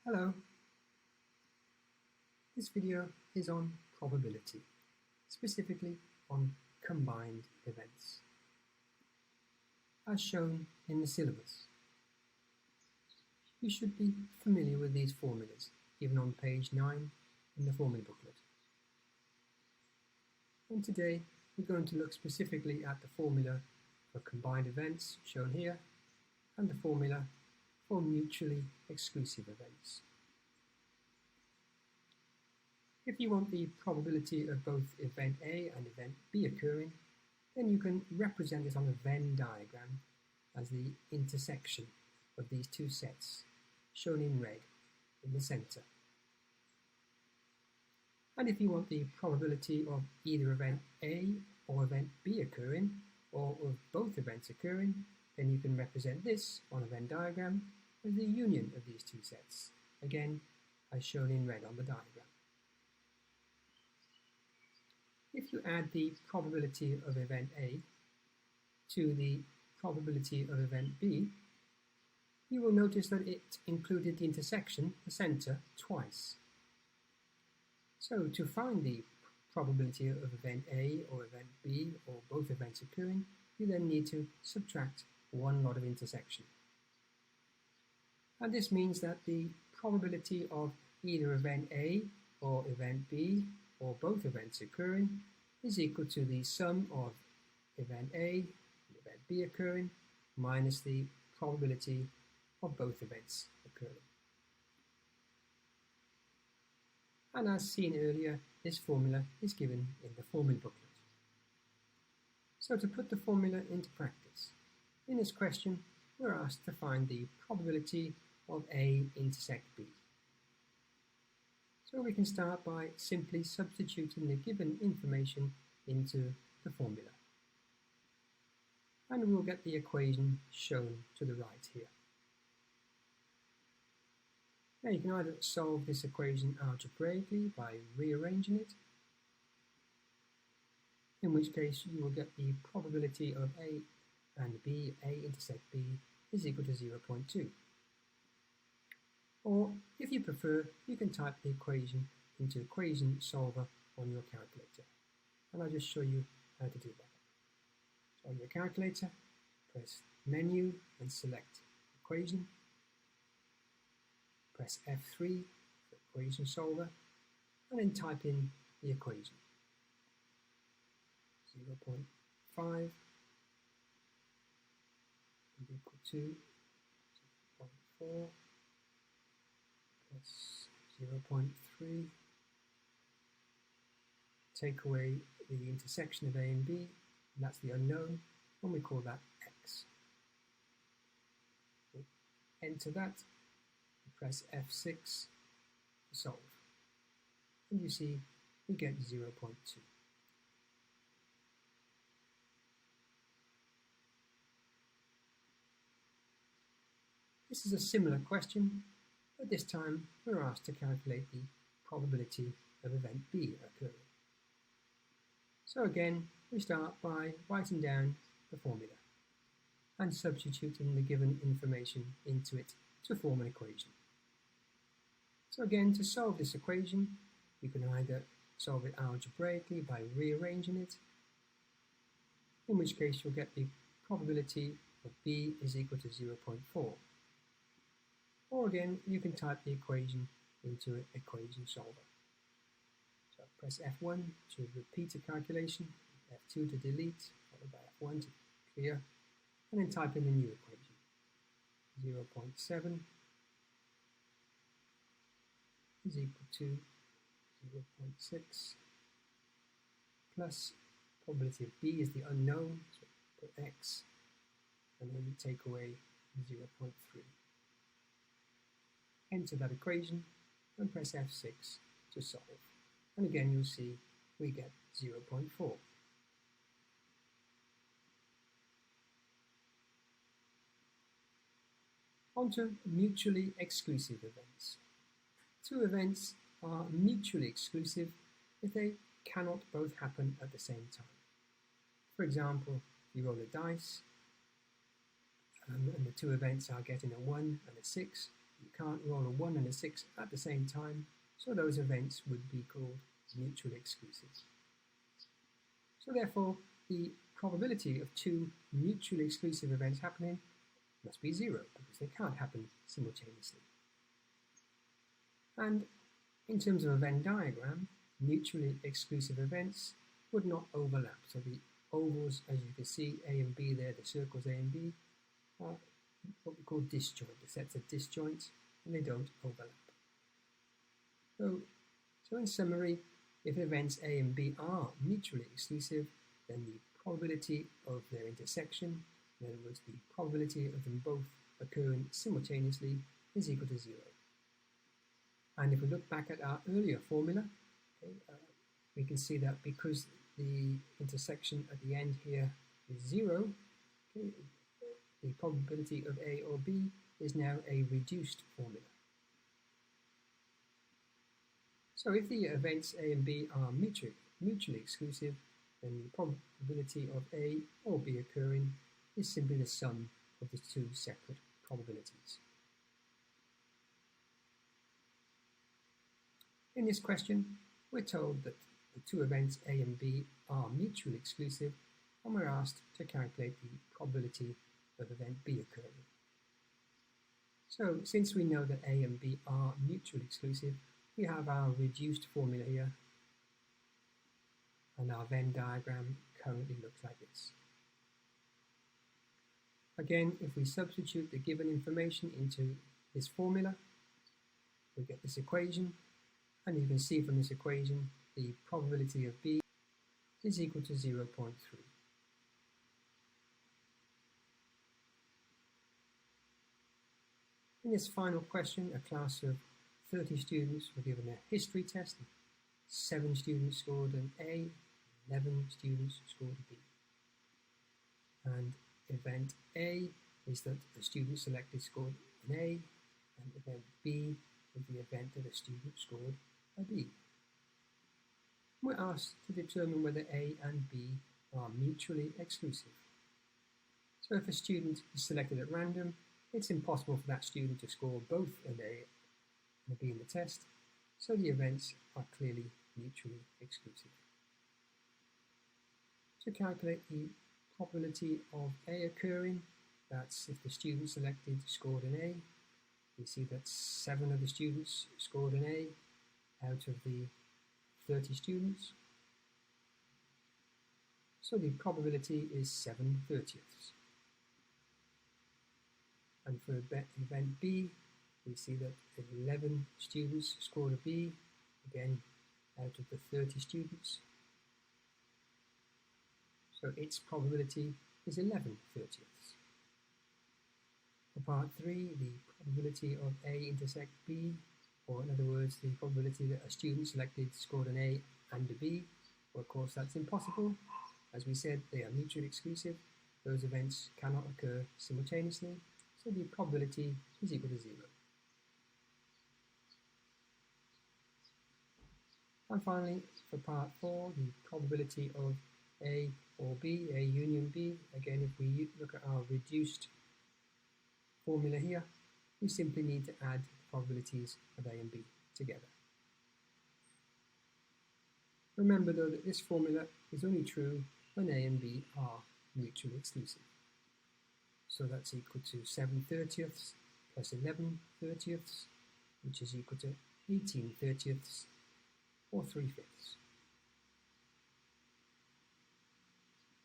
Hello. This video is on probability, specifically on combined events, as shown in the syllabus. You should be familiar with these formulas given on page 9 in the formula booklet. And today we're going to look specifically at the formula for combined events shown here and the formula for mutually exclusive events. If you want the probability of both event A and event B occurring, then you can represent it on a Venn diagram as the intersection of these two sets, shown in red in the center. And if you want the probability of either event A or event B occurring, or of both events occurring, then you can represent this on a Venn diagram as the union of these two sets, again as shown in red on the diagram. If you add the probability of event A to the probability of event B, you will notice that it included the intersection, the center, twice. So to find the probability of event A or event B or both events occurring, you then need to subtract one lot of intersection. And this means that the probability of either event A or event B or both events occurring is equal to the sum of event A and event B occurring minus the probability of both events occurring. And as seen earlier, this formula is given in the formula booklet. So to put the formula into practice, in this question we're asked to find the probability of A intersect B. So we can start by simply substituting the given information into the formula. And we'll get the equation shown to the right here. Now you can either solve this equation algebraically by rearranging it, in which case you will get the probability of A and B, A intersect B, is equal to 0.2. Or, if you prefer, you can type the equation into equation solver on your calculator. And I'll just show you how to do that. So on your calculator, press Menu and select Equation. Press F3 for equation solver, and then type in the equation. 0.5 is equal to 0.4 plus 0.3. Take away the intersection of A and B, and that's the unknown, and we call that x. We enter that, and press F6 to solve. And you see we get 0.2. This is a similar question, but this time we're asked to calculate the probability of event B occurring. So again, we start by writing down the formula and substituting the given information into it to form an equation. So again, to solve this equation, you can either solve it algebraically by rearranging it, in which case you'll get the probability of B is equal to 0.4. Or again, you can type the equation into an equation solver. So press F1 to repeat a calculation, F2 to delete, followed by F1 to clear, and then type in the new equation. 0.7 is equal to 0.6 plus probability of B is the unknown, so put X, and then we take away 0.3. Enter that equation and press F6 to solve. And again you'll see we get 0.4. On to mutually exclusive events. Two events are mutually exclusive if they cannot both happen at the same time. For example, you roll a dice and the two events are getting a 1 and a 6, You can't roll a 1 and a 6 at the same time, so those events would be called mutually exclusive. So therefore, the probability of two mutually exclusive events happening must be 0, because they can't happen simultaneously. And in terms of a Venn diagram, mutually exclusive events would not overlap. So the ovals, as you can see, A and B there, the circles A and B, are what we call disjoint, the sets of disjoints, and they don't overlap. So in summary, if events A and B are mutually exclusive, then the probability of their intersection, in other words, the probability of them both occurring simultaneously, is equal to 0. And if we look back at our earlier formula, okay, we can see that because the intersection at the end here is 0, okay, the probability of A or B is now a reduced formula. So if the events A and B are mutually exclusive, then the probability of A or B occurring is simply the sum of the two separate probabilities. In this question, we're told that the two events A and B are mutually exclusive, and we're asked to calculate the probability of event B occurring. So since we know that A and B are mutually exclusive, we have our reduced formula here, and our Venn diagram currently looks like this. Again, if we substitute the given information into this formula, we get this equation, and you can see from this equation the probability of B is equal to 0.3. In this final question, a class of 30 students were given a history test. 7 students scored an A, 11 students scored a B. And event A is that the student selected scored an A, and event B is the event that a student scored a B. We're asked to determine whether A and B are mutually exclusive. So if a student is selected at random, it's impossible for that student to score both an A and a B in the test, so the events are clearly mutually exclusive. To calculate the probability of A occurring, that's if the student selected scored an A, we see that 7 of the students scored an A out of the 30 students. So the probability is 7/30. And for event B, we see that 11 students scored a B, again out of the 30 students. So its probability is 11/30. For part 3, the probability of A intersect B, or in other words, the probability that a student selected scored an A and a B. Well, of course, that's impossible. As we said, they are mutually exclusive. Those events cannot occur simultaneously, so the probability is equal to 0. And finally, for part 4, the probability of A or B, A union B, again, if we look at our reduced formula here, we simply need to add the probabilities of A and B together. Remember though that this formula is only true when A and B are mutually exclusive. So that's equal to 7/30 plus 11/30, which is equal to 18/30, or 3/5.